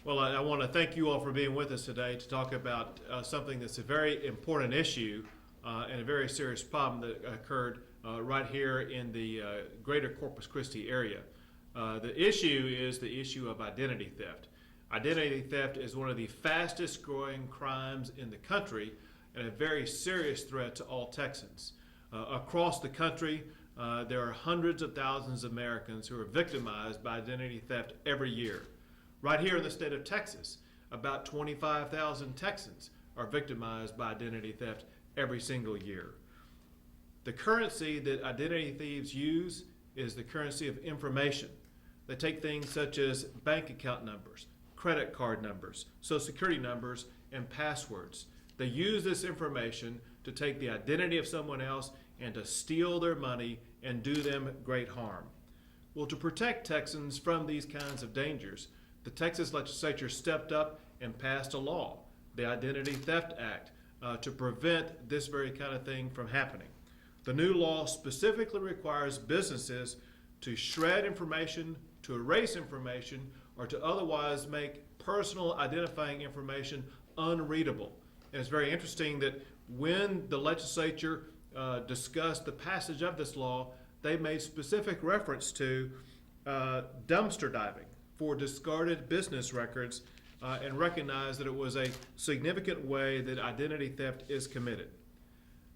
Well, I want to thank you all for being with us today to talk about something that's a very important issue and a very serious problem that occurred right here in the greater Corpus Christi area. The issue is the issue of identity theft. Identity theft is one of the fastest growing crimes in the country and a very serious threat to all Texans. Across the country, there are hundreds of thousands of Americans who are victimized by identity theft every year. Right here in the state of Texas, about 25,000 Texans are victimized by identity theft every single year. The currency that identity thieves use is the currency of information. They take things such as bank account numbers, credit card numbers, social security numbers, and passwords. They use this information to take the identity of someone else and to steal their money and do them great harm. Well, to protect Texans from these kinds of dangers, the Texas legislature stepped up and passed a law, the Identity Theft Act, to prevent this very kind of thing from happening. The new law specifically requires businesses to shred information, to erase information, or to otherwise make personal identifying information unreadable. And it's very interesting that when the legislature discussed the passage of this law, they made specific reference to dumpster diving for discarded business records and recognized that it was a significant way that identity theft is committed.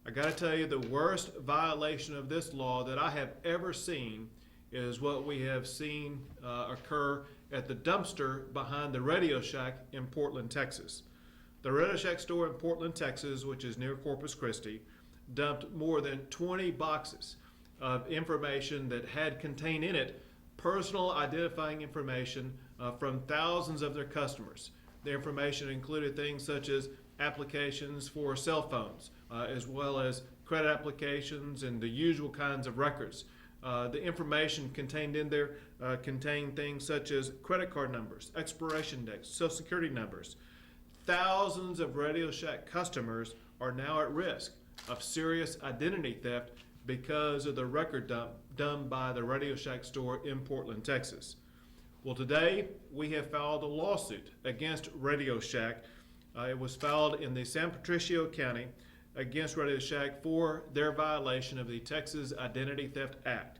I got to tell you, the worst violation of this law that I have ever seen is what we have seen occur at the dumpster behind the Radio Shack in Portland, Texas. The Radio Shack store in Portland, Texas, which is near Corpus Christi, dumped more than 20 boxes of information that had contained in it personal identifying information from thousands of their customers. The information included things such as applications for cell phones, as well as credit applications and the usual kinds of records. The information contained in there contained things such as credit card numbers, expiration dates, social security numbers. Thousands of Radio Shack customers are now at risk of serious identity theft because of the record dump done by the Radio Shack store in Portland, Texas. Well, today we have filed a lawsuit against Radio Shack. It was filed in the San Patricio County against Radio Shack for their violation of the Texas Identity Theft Act.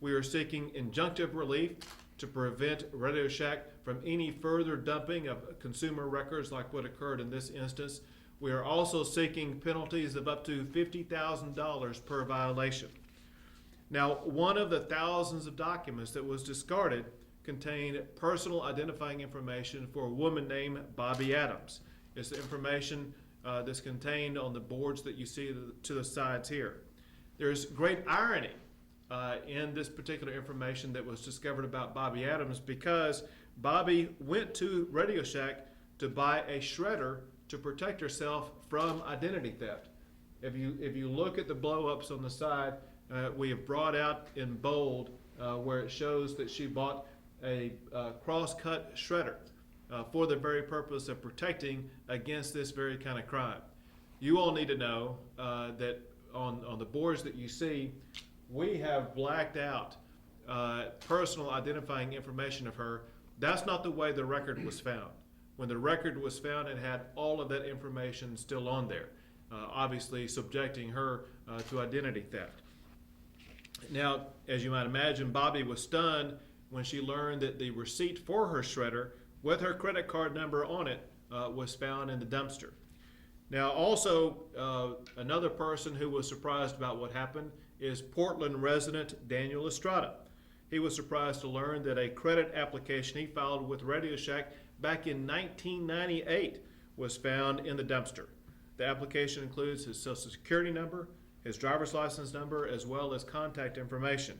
We are seeking injunctive relief to prevent Radio Shack from any further dumping of consumer records like what occurred in this instance. We are also seeking penalties of up to $50,000 per violation. Now, one of the thousands of documents that was discarded contained personal identifying information for a woman named Bobby Adams. It's the information that's contained on the boards that you see to the sides here. There's great irony in this particular information that was discovered about Bobby Adams because Bobby went to Radio Shack to buy a shredder to protect herself from identity theft. If you look at the blow-ups on the side, we have brought out in bold where it shows that she bought a cross-cut shredder for the very purpose of protecting against this very kind of crime. You all need to know that on the boards that you see, we have blacked out personal identifying information of her. That's not the way the record was found. When the record was found, it had all of that information still on there, obviously subjecting her to identity theft. Now, as you might imagine, Bobby was stunned when she learned that the receipt for her shredder with her credit card number on it was found in the dumpster. Now, also, another person who was surprised about what happened is Portland resident Daniel Estrada. He was surprised to learn that a credit application he filed with Radio Shack back in 1998 was found in the dumpster. The application includes his social security number, his driver's license number, as well as contact information.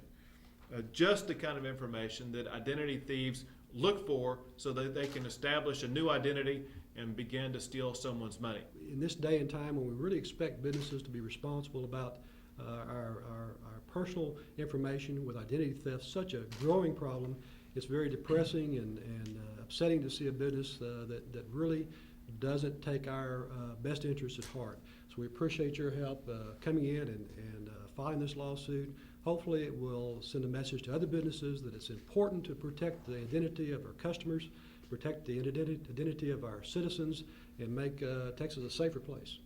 Just the kind of information that identity thieves look for so that they can establish a new identity and begin to steal someone's money. In this day and time when we really expect businesses to be responsible about our personal information with identity theft, such a growing problem, it's very depressing and upsetting to see a business that really doesn't take our best interests at heart. So we appreciate your help coming in and filing this lawsuit. Hopefully it will send a message to other businesses that it's important to protect the identity of our customers protect the identity of our citizens and make Texas a safer place.